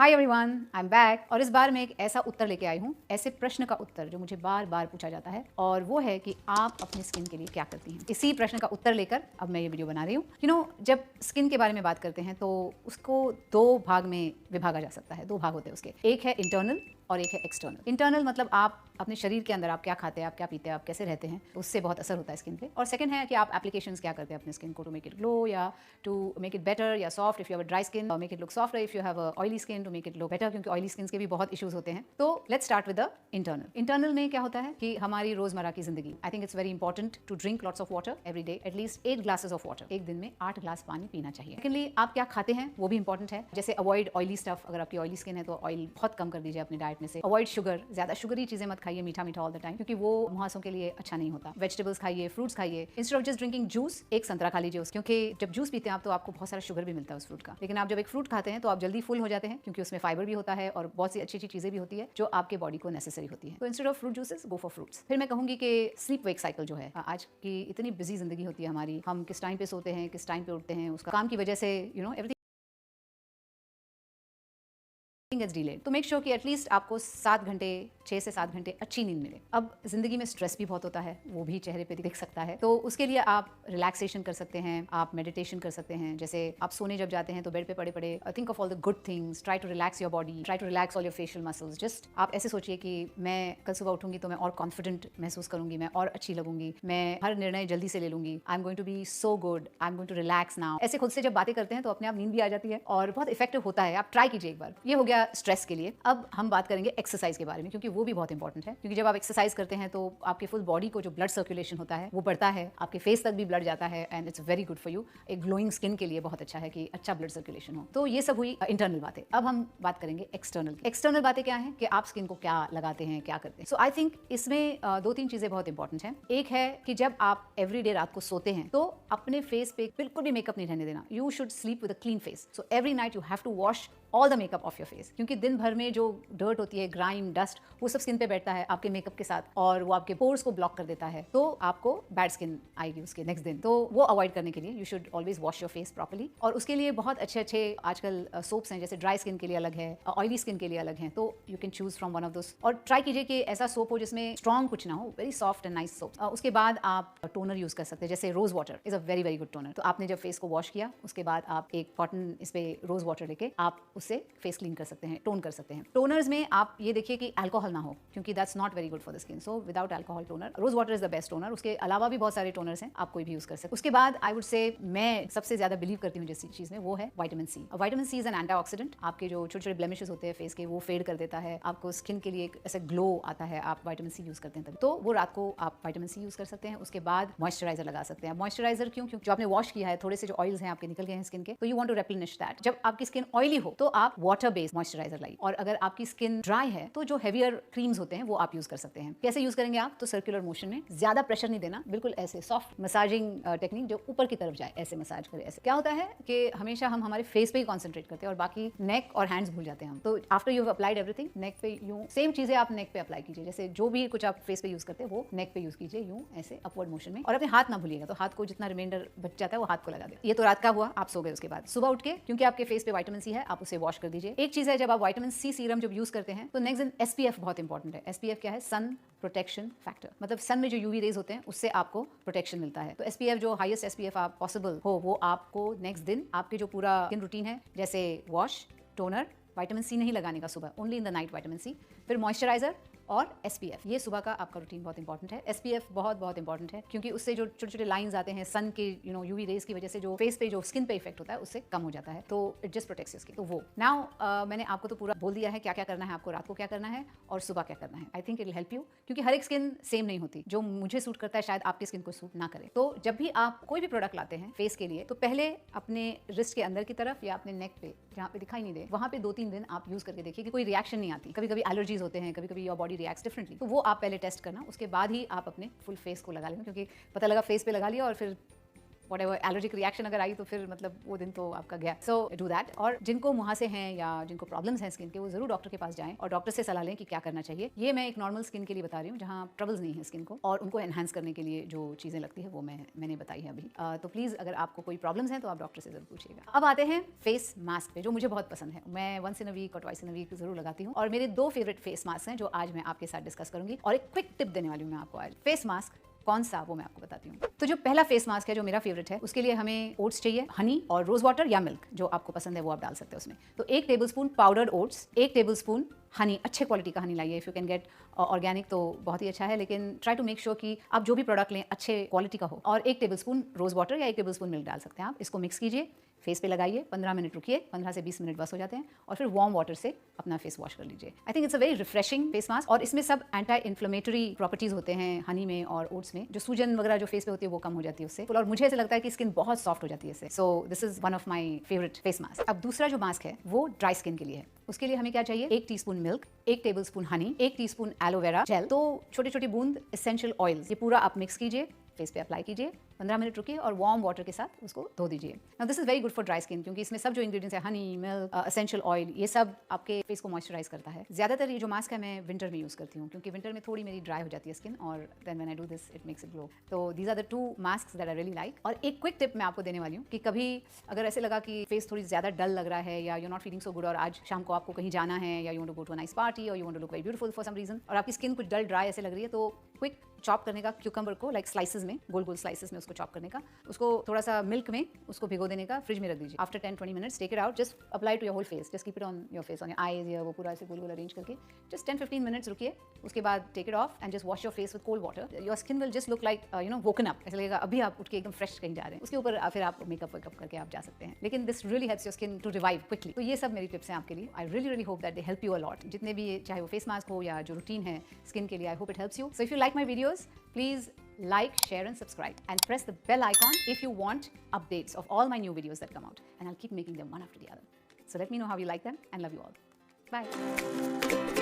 Hi everyone, I am back. और इस बार मैं एक ऐसा उत्तर लेके आई हूँ, ऐसे प्रश्न का उत्तर जो मुझे बार बार पूछा जाता है, और वो है कि आप अपनी स्किन के लिए क्या करती हैं। इसी प्रश्न का उत्तर लेकर अब मैं ये वीडियो बना रही हूँ। जब स्किन के बारे में बात करते हैं तो उसको दो भाग में विभागा जा सकता है। दो भाग होते हैं उसके, एक है इंटरनल और एक है एक्सटर्नल। इंटरनल मतलब आप अपने शरीर के अंदर आप क्या खाते हैं, आप क्या पीते हैं, आप कैसे रहते हैं, उससे बहुत असर होता है स्किन पे। और सेकंड है कि आप एप्लीकेशंस क्या करते हैं अपने स्किन को टू मेक इट ग्लो या टू मेक इट बेटर या soft. If you have a dry skin, make it look softer. If you have a oily skin, to make it look better, क्योंकि oily skin के भी बहुत issues होते हैं। तो let's start with the internal. Internal में क्या होता है कि हमारी रोजमर्रा की जिंदगी, I think it's very important to drink lots of water every day, at least 8 glasses of water. एक दिन में 8 ग्लास पानी पीना चाहिए। सेकंडली, आप क्या खाते हैं वो भी इंपॉर्टेंट है। जैसे अवॉइड ऑयली स्टफ। अगर आपकी ऑयली स्किन है तो ऑयल बहुत कम कर दीजिए अपने डाइट में से। अवॉइड शुगर, ज्यादा शुगरी चीजें मत खाइए, मीठा मीठा ऑल द टाइम, क्योंकि वो मुहासों के लिए अच्छा नहीं होता। वेजिटेबल्स खाइए, फ्रूट्स खाइए। Instead of just drinking juice, एक संतरा खा लीजिए उस, क्योंकि जब जूस पीते हैं आप तो आपको बहुत सारा शुगर भी मिलता है उस फ्रूट का। लेकिन आप जब एक फ्रूट खाते हैं तो आप जल्दी फुल हो जाते हैं, क्योंकि उसमें फाइबर भी होता है और बहुत सी अच्छी अच्छी चीजें भी होती है जो आपके बॉडी को नेसेसरी होती है। तो instead of fruit juices, go for fruits. फिर मैं कहूंगी कि स्लीप वेक साइकिल जो है, आज की इतनी बिजी जिंदगी होती है हमारी, हम किस टाइम पे सोते हैं, किस टाइम पे उठते हैं, उसका काम की वजह से एवरीथिंग gets delayed। तो मेक श्योर कि एटलीस्ट आपको 7 घंटे, 6 से 7 घंटे अच्छी नींद मिले। अब जिंदगी में स्ट्रेस भी बहुत होता है, वो भी चेहरे पे दिख सकता है। तो उसके लिए आप रिलैक्सेशन कर सकते हैं, आप मेडिटेशन कर सकते हैं। जैसे आप सोने जब जाते हैं तो बेड पे पड़े पड़े think of all the good things, try to relax your body, try to relax all your facial muscles. Just आप ऐसे सोचिए कि मैं कल सुबह उठूंगी तो मैं और कॉन्फिडेंट महसूस करूंगी, मैं और अच्छी लगूंगी, मैं हर निर्णय जल्दी से ले लूंगी, I am going to be so good, I am going to relax now. ऐसे खुद से जब बातें करते हैं तो अपने आप नींद भी आ जाती है और बहुत इफेक्टिव होता है। आप ट्राई कीजिए एक बार। ये हो गया स्ट्रेस के लिए। अब हम बात करेंगे एक्सरसाइज के बारे में, क्योंकि वो भी बहुत इंपॉर्टेंट है। क्योंकि जब आप एक्सरसाइज करते हैं तो आपके फुल बॉडी को जो ब्लड सर्कुलेशन होता है वो बढ़ता है, आपके फेस तक भी ब्लड जाता है, and it's very good for you. एक ग्लोइंग स्किन के लिए बहुत अच्छा है कि अच्छा ब्लड सर्कुलेशन हो। तो ये सब हुई इंटरनल बातें। अब हम बात करेंगे एक्सटर्नल। एक्सटर्नल बातें क्या है कि आप स्किन को क्या लगाते हैं, क्या करते हैं। सो आई थिंक इसमें 2-3 चीजें बहुत इंपॉर्टेंट हैं। एक है कि जब आप एवरीडे रात को सोते हैं तो अपने फेस पे बिल्कुल भी मेकअप नहीं रहने देना। You should sleep with a clean face. So every night you have to wash all the makeup off your face, क्योंकि दिन भर में जो डर्ट होती है, ग्राइम, डस्ट, वो सब स्किन पे बैठता है आपके मेकअप के साथ और वो आपके पोर्स को ब्लॉक कर देता है। तो आपको बैड स्किन आएगी उसके नेक्स्ट दिन। तो वो अवॉइड करने के लिए you should always wash your face properly. और उसके लिए बहुत अच्छे अच्छे आजकल सोप्स हैं, जैसे ड्राई स्किन के लिए अलग है, ऑयली स्किन के लिए अलग है। तो you can choose from one of those. और ट्राई कीजिए कि ऐसा सोप हो जिसमें स्ट्रॉन्ग कुछ ना हो, very soft and nice soap. उसके बाद आप टोनर यूज कर सकते हैं, जैसे rose water is a very very good toner. तो आपने जब फेस को वॉश किया उसके बाद आप एक कॉटन इस पे रोज वाटर लेके आप उससे फेस क्लीन कर सकते हैं, टोन कर सकते हैं। टोनर्स में आप ये देखिए कि अल्कोहल ना हो, क्योंकि that's not very good for the skin. So without alcohol toner, rose water is the best toner. उसके अलावा भी बहुत सारे टोनर्स हैं, आप कोई भी यूज कर सकते हैं। उसके बाद आई वुड से मैं सबसे ज्यादा बिलीव करती हूँ जिस चीज में, वो है vitamin C. Vitamin C is an antioxidant. आपके जो छोटे छोटे ब्लेमिशेस होते हैं फेस के, वो फेड कर देता है, आपको स्किन के लिए एक ऐसा ग्लो आता है। आप विटामिन सी यूज करते हैं तभी, तो वो रात को आप विटामिन सी यूज कर सकते हैं। उसके बाद मॉइस्चराइजर लगा सकते हैं। मॉइस्चराइजर क्यों? क्योंकि जो आपने वॉश किया है, थोड़े से जो ऑयल्स हैं आपके निकल गए हैं स्किन के, तो you want to replenish that. जब आपकी स्किन ऑयली हो तो आप वाटर बेस्ड मॉइस्चराइजर लाइए। और अगर आपकी स्किन ड्राई है तो जो हेवियर क्रीम्स होते हैं वो आप यूज कर सकते हैं। कैसे यूज करेंगे आप? तो सर्कुलर मोशन में, ज्यादा प्रेशर नहीं देना, बिल्कुल ऐसे सॉफ्ट मसाजिंग टेक्निक जो ऊपर की तरफ जाए, ऐसे मसाज करें। ऐसे क्या होता है कि हमेशा हम हमारे फेस पे ही कॉन्सेंट्रेट करते हैं और बाकी नेक और हैंड्स भूल जाते हैं हम। तो after you have applied everything, neck पे यूं सेम चीजें आप नेक पे अप्लाई कीजिए। जैसे जो भी कुछ आप फेस पे यूज करते हैं वो नेक पे यूज कीजिए, यूं ऐसे अपवर्ड मोशन में। और अपने हाथ ना भूलिएगा, तो हाथ को जितना रिमाइंडर बच जाता है वो हाथ को लगा दे। ये तो रात का हुआ, आप सो गए। उसके बाद सुबह उठ के, क्योंकि आपके फेस पे विटामिन सी है, आप उसे वॉश कर दीजिए। एक चीज है, जब आप विटामिन सी सीरम जब यूज करते हैं तो नेक्स्ट दिन एसपीएफ बहुत इंपॉर्टेंट है। एसपीएफ क्या है? Sun protection factor. मतलब सन में जो यूवी रेज होते हैं उससे आपको प्रोटेक्शन मिलता है। तो एसपीएफ, जो हाईएस्ट एसपीएफ आप पॉसिबल हो, वो आपको नेक्स्ट दिन आपके जो पूरा स्किन रूटीन है, जैसे वॉश, टोनर, विटामिन सी नहीं लगाने का सुबह, only in the night vitamin C, फिर मॉइस्चराइजर और एसपीएफ। ये सुबह का आपका रूटीन बहुत इंपॉर्टेंट है। एसपीएफ बहुत बहुत इंपॉर्टेंट है, क्योंकि उससे जो छोटे छोटे लाइंस आते हैं सन के यूवी रेज की वजह से, जो फेस पे, जो स्किन पे इफेक्ट होता है, उससे कम हो जाता है। तो it just protects your skin. तो वो नाउ मैंने आपको तो पूरा बोल दिया है क्या क्या करना है आपको, रात को क्या करना है और सुबह क्या करना है। I think it will help you, क्योंकि हर एक स्किन सेम नहीं होती। जो मुझे सूट करता है शायद आपकी स्किन को सूट ना करे। तो जब भी आप कोई भी प्रोडक्ट लाते हैं फेस के लिए, तो पहले अपने रिस्ट के अंदर की तरफ या अपने नेक पे, जहाँ पे दिखाई नहीं दे, वहाँ पे 2-3 दिन आप यूज करके देखिए कि कोई रिएक्शन नहीं आती। कभी कभी एलर्जीज होते हैं, कभी कभी योर बॉडी रिएक्ट्स डिफरेंटली। तो वो आप पहले टेस्ट करना, उसके बाद ही आप अपने फुल फेस को लगा लेना। क्योंकि पता लगा फेस पे लगा लिया और फिर व्हाटएवर एलर्जिक रिएक्शन अगर आई तो फिर मतलब वो दिन तो आपका गया। So do that. और जिनको मुहासे हैं या जिनको प्रॉब्लम्स हैं स्किन के, वो जरूर डॉक्टर के पास जाएं और डॉक्टर से सलाह लें कि क्या करना चाहिए। ये मैं एक नॉर्मल स्किन के लिए बता रही हूँ जहाँ ट्रबल्स नहीं है स्किन को, और उनको एनहांस करने के लिए जो चीज़ें लगती है वो मैंने बताई है अभी। तो प्लीज़ अगर आपको कोई प्रॉब्लम्स हैं तो आप डॉक्टर से जरूर पूछिएगा। अब आते हैं फेस मास्क पे, जो मुझे बहुत पसंद है। मैं वंस इन अ वीक और ट्वाइस इन अ वीक जरूर लगाती हूँ, और मेरे 2 फेवरेट फेस मास्क हैं जो आज मैं आपके साथ डिस्कस करूंगी, और एक क्विक टिप देने वाली हूँ मैं आपको आज। फेस मास्क कौन सा वो मैं आपको बताती हूँ। तो जो पहला फेस मास्क है जो मेरा फेवरेट है, उसके लिए हमें ओट्स चाहिए, हनी और रोज वाटर या मिल्क, जो आपको पसंद है वो आप डाल सकते हैं उसमें। तो 1 tablespoon powdered oats, 1 tablespoon Honey, अच्छे क्वालिटी का हनी लाइए। If you can get organic तो बहुत ही अच्छा है, लेकिन ट्राई टू मेक श्योर कि आप जो भी प्रोडक्ट लें अच्छे क्वालिटी का हो। और 1 टेबलस्पून रोज वाटर या 1 टेबलस्पून मिल्क डाल सकते हैं आप। इसको मिक्स कीजिए, फेस पे लगाइए, 15 मिनट रुकिए, 15 से 20 मिनट बस हो जाते हैं, और फिर वार्म वाटर से अपना फेस वॉश कर लीजिए। आई think it's a very refreshing face mask, और इसमें सब एंटी इन्फ्लेमेटरी प्रॉपर्टीज होते हैं हनी में और ओट्स में। जो सूजन वगैरह जो फेस पे होती है वो कम हो जाती है उससे, और मुझे ऐसा लगता है कि स्किन बहुत सॉफ्ट हो जाती है इससे। So this is one of my favourite face mask. अब दूसरा जो मास्क है वो ड्राई स्किन के लिए है। उसके लिए हमें क्या चाहिए, 1 teaspoon milk, 1 tablespoon Honey, 1 teaspoon aloe vera gel, तो छोटे छोटे बूंद एसेंशियल ऑयल, ये पूरा आप मिक्स कीजिए, फेस पे अप्लाई कीजिए, 15 मिनट रुकिए और वार्म वाटर के साथ उसको धो दीजिए। Now this is very good for dry skin, क्योंकि इसमें सब जो इंग्रेडिएंट्स है, हनी, मिल्क, एसेंशियल ऑयल, ये सब आपके फेस को मॉइस्चराइज करता है। ज्यादातर ये जो मास्क है मैं विंटर में यूज करती हूँ, क्योंकि विंटर में थोड़ी मेरी ड्राई हो जाती है स्किन, और then when I do this it makes it glow. तो these are the 2 masks that I really like. और एक क्विक टिप मैं आपको देने वाली हूँ कि कभी अगर ऐसे लगा कि फेस थोड़ी ज्यादा डल लग रहा है, या you not feeling so good, और आज शाम को आपको कहीं जाना है, या you want to go to a nice party, और you want to look very beautiful for some reason, और आपकी स्किन कुछ डल ड्राई ऐसे लग रही है, तो क्विक चॉप करने का क्यूकम्बर को, लाइक स्लाइसेस में, गोल गोल स्लाइसेस में उसको चॉप करने का, उसको थोड़ा सा मिल्क में उसको भिगो देने का, फ्रिज में रख दीजिए। After 10-20 minutes take it out, just apply to your whole face, just keep it on your face, on your eyes, या वो पूरा ऐसे गोल गोल अरेंज करके जस्ट 10-15 मिनट्स रुकिए। उसके बाद take it off and just wash your face with cold water. Your skin will just look like woken up, ऐसा लगेगा अभी आप उठ के एकदम फ्रेश कहीं जा रहे हैं। उसके ऊपर फिर आप मेकअप वेकअप करके आप जा सकते हैं, लेकिन this really helps your skin to revive quickly. तो ये सब मेरी टिप्स हैं आपके लिए। I really hope that they help you a lot, जितने भी, चाहे वो फेस मास्क हो या जो रूटीन है स्किन के लिए। I hope it helps you. So if you like my videos, please like, share and subscribe, and press the bell icon if you want updates of all my new videos that come out, and I'll keep making them one after the other. So let me know how you like them, and love you all. Bye.